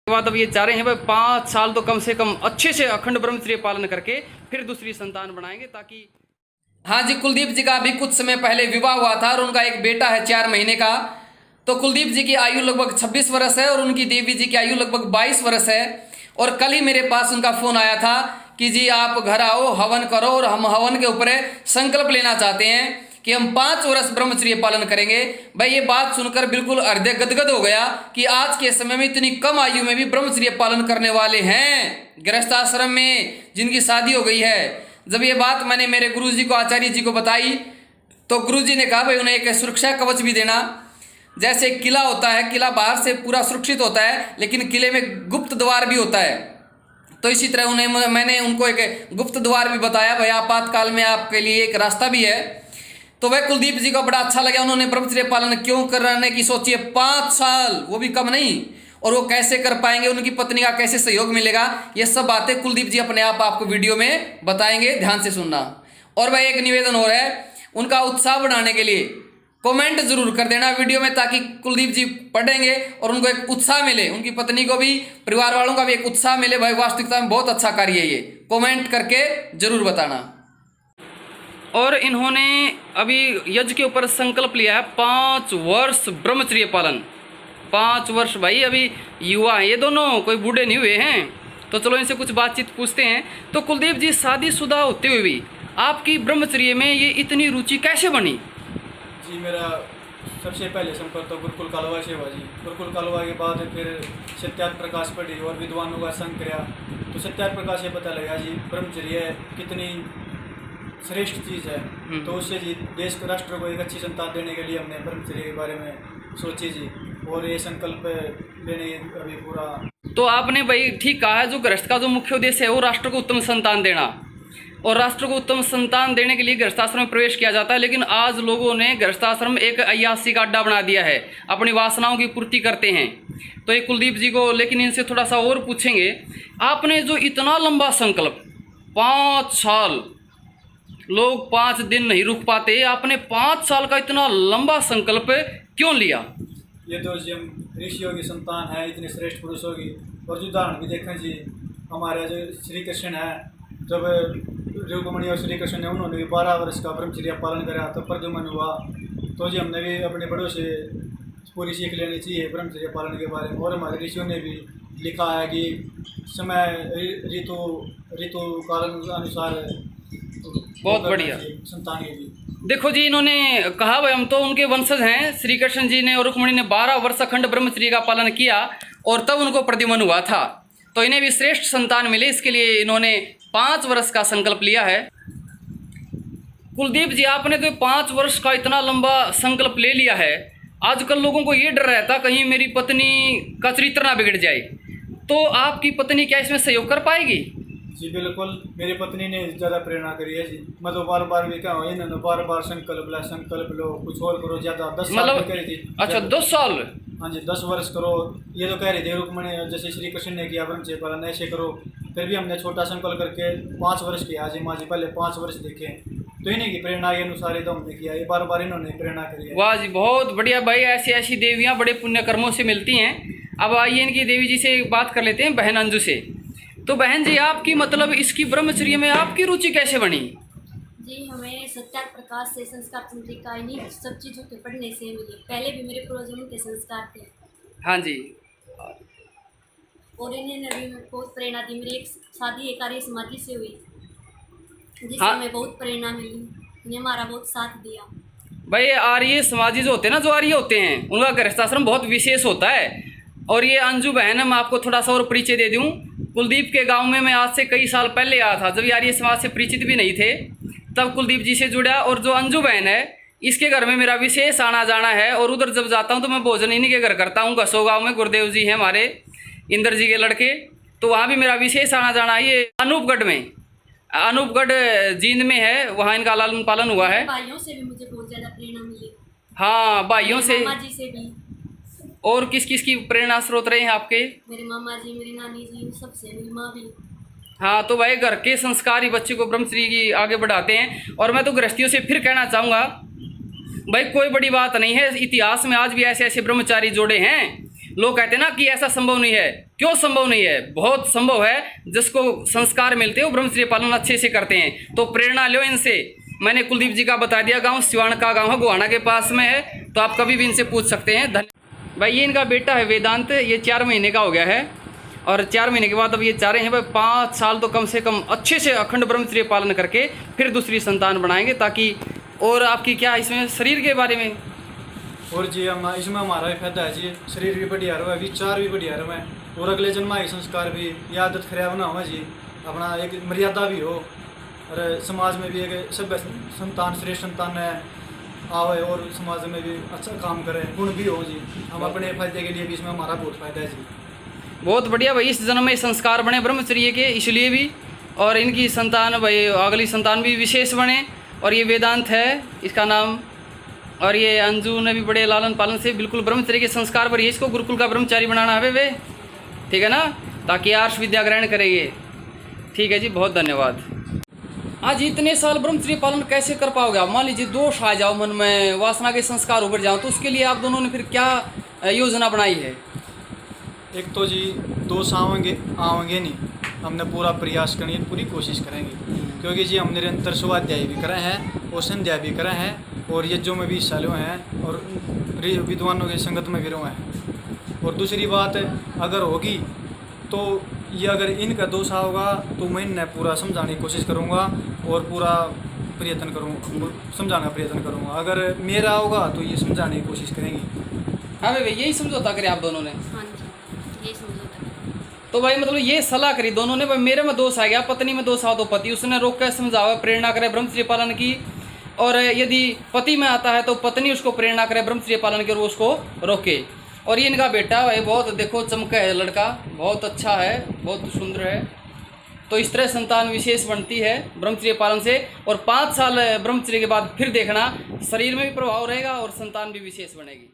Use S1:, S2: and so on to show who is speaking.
S1: बाद अब ये चाह रहे हैं भाई 5 साल तो कम से कम अच्छे से अखंड ब्रह्मचर्य पालन करके फिर दूसरी संतान बनाएंगे ताकि। हाँ जी, कुलदीप जी का अभी कुछ समय पहले विवाह हुआ था और उनका एक बेटा है 4 महीने का। तो कुलदीप जी की आयु लगभग 26 वर्ष है और उनकी देवी जी की आयु लगभग 22 वर्ष है। और कल ही मेरे पास उनका फोन आया था कि जी आप घर आओ, हवन करो, और हम हवन के ऊपर संकल्प लेना चाहते हैं कि हम 5 वर्ष ब्रह्मचर्य पालन करेंगे। भाई ये बात सुनकर बिल्कुल हृदय गदगद हो गया कि आज के समय में इतनी कम आयु में भी ब्रह्मचर्य पालन करने वाले हैं गृहस्थ आश्रम में जिनकी शादी हो गई है। जब ये बात मैंने मेरे गुरुजी को, आचार्य जी को बताई तो गुरुजी ने कहा भाई उन्हें एक सुरक्षा कवच भी देना। जैसे किला होता है, किला बाहर से पूरा सुरक्षित होता है लेकिन किले में गुप्त द्वार भी होता है, तो इसी तरह मैंने उनको एक गुप्त द्वार भी बताया। भाई आपातकाल में आपके लिए एक रास्ता भी है। तो वह कुलदीप जी को बड़ा अच्छा लगा। उन्होंने ब्रह्मचर्य पालन क्यों करने की सोची है 5 साल, वो भी कम नहीं, और वो कैसे कर पाएंगे, उनकी पत्नी का कैसे सहयोग मिलेगा, ये सब बातें कुलदीप जी अपने आप आपको वीडियो में बताएंगे, ध्यान से सुनना। और वह एक निवेदन हो रहा है, उनका उत्साह बढ़ाने के लिए कमेंट जरूर कर देना वीडियो में ताकि कुलदीप जी पढ़ेंगे और उनको एक उत्साह मिले, उनकी पत्नी को भी, परिवार वालों का भी एक उत्साह मिले। भाई वास्तविकता में बहुत अच्छा कार्य है ये, कमेंट करके जरूर बताना। और इन्होंने अभी यज्ञ के ऊपर संकल्प लिया है 5 वर्ष ब्रह्मचर्य पालन। 5 वर्ष, भाई अभी युवा हैं ये दोनों, कोई बूढ़े नहीं हुए हैं। तो चलो इनसे कुछ बातचीत पूछते हैं। तो कुलदीप जी, शादीशुदा होते हुए भी आपकी ब्रह्मचर्य में ये इतनी रुचि कैसे बनी?
S2: जी मेरा सबसे पहले संपर्क तो गुरुकुल कालवा से हुआ जी। गुरुकुल कालवा के बाद फिर सत्यार्थ प्रकाश पढ़ी और विद्वानों का संग किया। तो सत्यार्थ प्रकाश से पता लगा जी ब्रह्मचर्य कितनी श्रेष्ठ चीज़ है। तो उससे जी देश को, राष्ट्र को एक अच्छी संतान देने के लिए हमने ब्रह्मचर्य के बारे में सोची जी, और ये संकल्प लेने अभी पूरा।
S1: तो आपने भाई ठीक कहा है, जो गृहस्थ का जो मुख्य उद्देश्य है वो राष्ट्र को उत्तम संतान देना, और राष्ट्र को उत्तम संतान देने के लिए गृहस्थाश्रम में प्रवेश किया जाता है। लेकिन आज लोगों ने गृहस्थाश्रम एक अय्यासी का अड्डा बना दिया है, अपनी वासनाओं की पूर्ति करते हैं। तो ये कुलदीप जी को, लेकिन इनसे थोड़ा सा और पूछेंगे, आपने जो इतना लंबा संकल्प 5 साल, लोग 5 दिन नहीं रुक पाते, आपने 5 साल का इतना लंबा संकल्प क्यों लिया?
S2: ये तो जी हम ऋषियों की संतान है, इतने श्रेष्ठ पुरुषों की। और जो उदाहरण भी देखें जी, हमारे जो श्री कृष्ण है, जब रुक्मिणी और श्री कृष्ण ने उन्होंने भी 12 वर्ष का ब्रह्मचर्य पालन करा तो प्रद्युम्न हुआ। तो जी हमने भी अपने बड़ों से पूरी सीख लेनी चाहिए ब्रह्मचर्य पालन के बारे में। और हमारे ऋषियों ने भी लिखा है कि समय ऋतु काल अनुसार
S1: बहुत बढ़िया
S2: संतान की।
S1: देखो जी, इन्होंने कहा भाई हम तो उनके वंशज हैं। श्री कृष्ण जी ने और रुक्मिणी ने 12 वर्ष अखंड ब्रह्मचर्य का पालन किया और तब उनको प्रद्युम्न हुआ था। तो इन्हें भी श्रेष्ठ संतान मिले, इसके लिए इन्होंने 5 वर्ष का संकल्प लिया है। कुलदीप जी, आपने तो 5 वर्ष का इतना लंबा संकल्प ले लिया है। आजकल लोगों को ये डर रहता कहीं मेरी पत्नी का चरित्र ना बिगड़ जाए, तो आपकी पत्नी क्या इसमें सहयोग कर पाएगी?
S2: जी बिल्कुल, मेरी पत्नी ने ज़्यादा प्रेरणा करी है जी। मैं तो बार भी क्या हो, इन्होंने बार संकल्प लो, कुछ और करो, ज़्यादा 10 साल कह रही थी।
S1: अच्छा 10 साल?
S2: हाँ जी 10 वर्ष करो ये तो कह रही थी रुक्मिणी, जैसे श्री कृष्ण ने किया ब्रह्मचर्य पालन ऐसे करो। फिर भी हमने छोटा संकल्प करके 5 वर्ष किया जी। माँ जी पहले 5 वर्ष देखे, तो इन्हीं की प्रेरणा के अनुसार ही तो हमने किया। ये बार इन्होंने प्रेरणा करी है। वाह
S1: जी, बहुत बढ़िया भाई। ऐसी देवियाँ बड़े पुण्य कर्मों से मिलती हैं। अब आइए इनकी देवी जी से बात कर लेते हैं, बहन अंजू से। तो बहन जी, आपकी मतलब इसकी ब्रह्मचर्य में आपकी रुचि कैसे बनी?
S3: जी हमें सत्यार्थ प्रकाश से, संस्कार तंत्रिका, इन्हीं सब चीज़ों के पढ़ने से मिली। पहले भी मेरे पूर्वजों के संस्कार थे।
S1: हाँ जी।
S3: और इन्हें भी बहुत प्रेरणा दी। मेरी एक शादी एक आर्य समाधि से हुई, जिससे
S1: हाँ।
S3: हमें बहुत प्रेरणा मिली। इन्हें हमारा बहुत साथ दिया।
S1: भाई आर्य समाजी जो होते हैं ना, जो आर्य होते हैं, उनका गृहस्थाश्रम बहुत विशेष होता है। और ये अंजू बहन है, मैं आपको थोड़ा सा और परिचय दे दूँ। कुलदीप के गांव में मैं आज से कई साल पहले आया था, जब ये आर्य समाज से परिचित भी नहीं थे, तब कुलदीप जी से जुड़ा। और जो अंजू बहन है, इसके घर में मेरा विशेष आना जाना है। और उधर जब जाता हूँ तो मैं भोजन इन्हीं के घर करता हूँ। घसो गाँव में गुरुदेव जी हैं हमारे, इंद्र जी के लड़के, तो वहाँ भी मेरा विशेष आना जाना है। ये अनूपगढ़ में, अनूपगढ़ जींद में है, वहाँ इनका लालन पालन हुआ है।
S3: भाइयों से भी मुझे बहुत ज़्यादा प्रेरणा मिली।
S1: हाँ, भाइयों से।
S3: मामा जी से भी।
S1: और किस किस की प्रेरणा स्रोत रहे हैं आपके?
S3: मेरे मामा जी, मेरी नानी जी, सबसे, मेरी माँ भी।
S1: हाँ, तो भाई घर के संस्कार ही बच्चे को ब्रह्मचर्य की आगे बढ़ाते हैं। और मैं तो गृहस्थियों से फिर कहना चाहूँगा, भाई कोई बड़ी बात नहीं है, इतिहास में आज भी ऐसे ऐसे ब्रह्मचारी जोड़े हैं लोग कहते हैं ना कि ऐसा संभव नहीं है, क्यों संभव नहीं है? बहुत संभव है। जिसको संस्कार मिलते हैं वो ब्रह्मचर्य पालन अच्छे से करते हैं। तो प्रेरणा लो इनसे। मैंने कुलदीप जी का बता दिया, गांव सिवान का गांव है, गोहाना के पास में है, तो आप कभी भी इनसे पूछ सकते हैं। भाई ये इनका बेटा है वेदांत, ये 4 महीने का हो गया है और 4 महीने के बाद अब ये चाह रहे हैं भाई 5 साल तो कम से कम अच्छे से अखंड ब्रह्मचर्य पालन करके फिर दूसरी संतान बनाएंगे, ताकि और आपकी क्या इसमें शरीर के बारे में
S2: और जी हम इसमें हमारा भी फायदा है जी, शरीर भी बढ़िया रहा है, विचार भी बढ़िया रहा है, और अगले जन्म के संस्कार भी ये आदत खराब ना हो जी, अपना एक मर्यादा भी हो और समाज में भी एक सब संतान श्रेष्ठ संतान है आवे और समाज में भी अच्छा काम करे, गुण भी हो जी। हम अपने फायदे के लिए भी इसमें हमारा बहुत फायदा है जी।
S1: बहुत बढ़िया भाई। इस जन्म में संस्कार बने ब्रह्मचर्य के, इसलिए भी, और इनकी संतान भाई अगली संतान भी विशेष बने। और ये वेदांत है इसका नाम, और ये अंजू ने भी बड़े लालन पालन से बिल्कुल ब्रह्मचर्य के संस्कार पर, ये इसको गुरुकुल का ब्रह्मचारी बनाना है वे, ठीक है ना, ताकि आर्ष विद्या ग्रहण करेंगे। ठीक है जी, बहुत धन्यवाद। आज इतने साल ब्रह्मचर्य पालन कैसे कर पाओगे आप? मान लीजिए दोष आ जाओ मन में, वासना के संस्कार उभर जाओ, तो उसके लिए आप दोनों ने फिर क्या योजना बनाई है?
S2: एक तो जी दोष आवेंगे नहीं, हमने पूरा प्रयास करनी है, पूरी कोशिश करेंगे, क्योंकि जी हम निरंतर स्वाध्याय भी करे हैं और संध्याय भी करे हैं और यज्ञों में भी हिस्सा लिए हैं और विद्वानों की संगत में भी रहे हैं। और दूसरी बात अगर होगी तो ये अगर इनका दोष होगा तो मैं इन्हें पूरा समझाने की कोशिश करूँगा और पूरा प्रयत्न करूँगा, समझाने का प्रयत्न करूँगा। अगर मेरा होगा तो ये समझाने की कोशिश करेंगी।
S1: हाँ भाई, यही समझौता करे आप दोनों ने?
S3: हाँ जी, ये समझौता।
S1: तो भाई मतलब ये सलाह करी दोनों ने, भाई मेरे में दोष आ गया, पत्नी में दोष आ तो पति उसने रोक कर समझावे, प्रेरणा करे ब्रह्मचर्य पालन की, और यदि पति में आता है तो पत्नी उसको प्रेरणा करे ब्रह्मचर्य पालन की और वो उसको रोके। और ये इनका बेटा भाई बहुत देखो चमका है, लड़का बहुत अच्छा है, बहुत सुंदर है। तो इस तरह संतान विशेष बनती है ब्रह्मचर्य पालन से, और 5 साल ब्रह्मचर्य के बाद फिर देखना शरीर में भी प्रभाव रहेगा और संतान भी विशेष बनेगी।